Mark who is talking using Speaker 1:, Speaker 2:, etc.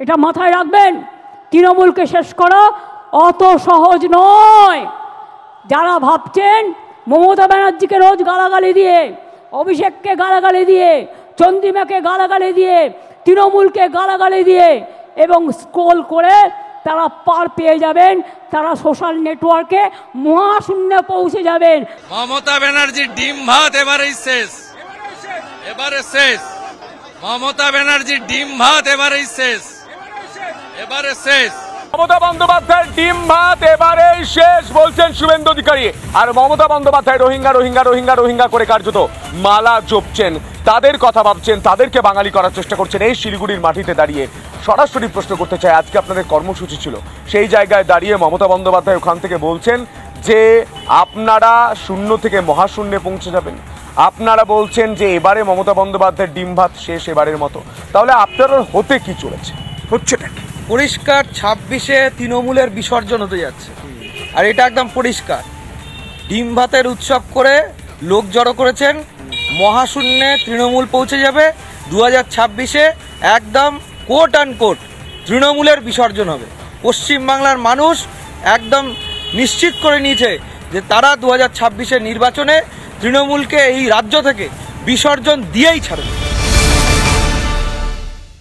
Speaker 1: এটা মাথায় রাখবেন। তৃণমূলকে শেষ করা অত সহজ নয়। যারা ভাবছেন মমতা ব্যানার্জিকে রোজ গালাগালি দিয়ে, অভিষেককে গালাগালি দিয়ে, চন্দ্রিমাকে গালাগালি দিয়ে, তৃণমূলকে গালাগালি দিয়ে এবং স্ক্রোল করে তারা পার পেয়ে যাবেন, তারা সোশ্যাল নেটওয়ার্কে মহাশূন্যে পৌঁছে যাবেন।
Speaker 2: মমতা ব্যানার্জির ডিম ভাত এবারেই শেষ, এবারে শেষ। মমতা ব্যানার্জির ডিম ভাত এবারেই শেষ, এবারে শেষ।
Speaker 3: মমতা বন্দ্যোপাধ্যায়ের ডিম ভাত এবারেই শেষ বলছেন শুভেন্দু অধিকারী। আর মমতা বন্দ্যোপাধ্যায় রোহিঙ্গা রোহিঙ্গা রোহিঙ্গা রোহিঙ্গা করে কার্যত মালা জপছেন, তাদের কথা ভাবছেন, তাদেরকে বাঙালি করার চেষ্টা করছেন। এই শিলিগুড়ির মাটিতে দাঁড়িয়ে সরাসরি প্রশ্ন করতে চাই, আজকে আপনাদের কর্মসূচি ছিল, সেই জায়গায় দাঁড়িয়ে মমতা বন্দ্যোপাধ্যায় ওখান থেকে বলছেন যে আপনারা শূন্য থেকে মহাশূন্যে পৌঁছে যাবেন। আপনারা বলছেন যে এবারে মমতা বন্দ্যোপাধ্যায়ের ডিম ভাত শেষ এবারের মতো। তাহলে আপনার হতে কি চলেছে, হচ্ছেটা কি?
Speaker 4: পরিষ্কার 26-এ তৃণমূলের বিসর্জন হতে যাচ্ছে, আর এটা একদম পরিষ্কার। ডিম ভাতের উৎসব করে লোক জড়ো করেছেন, মহাশূন্যে তৃণমূল পৌঁছে যাবে। 2026-এ একদম কোট অ্যান্ড কোট তৃণমূলের বিসর্জন হবে। পশ্চিমবাংলার মানুষ একদম নিশ্চিত করে নিয়েছে যে তারা 2026-এর নির্বাচনে তৃণমূলকে এই রাজ্য থেকে বিসর্জন দিয়েই ছাড়বে।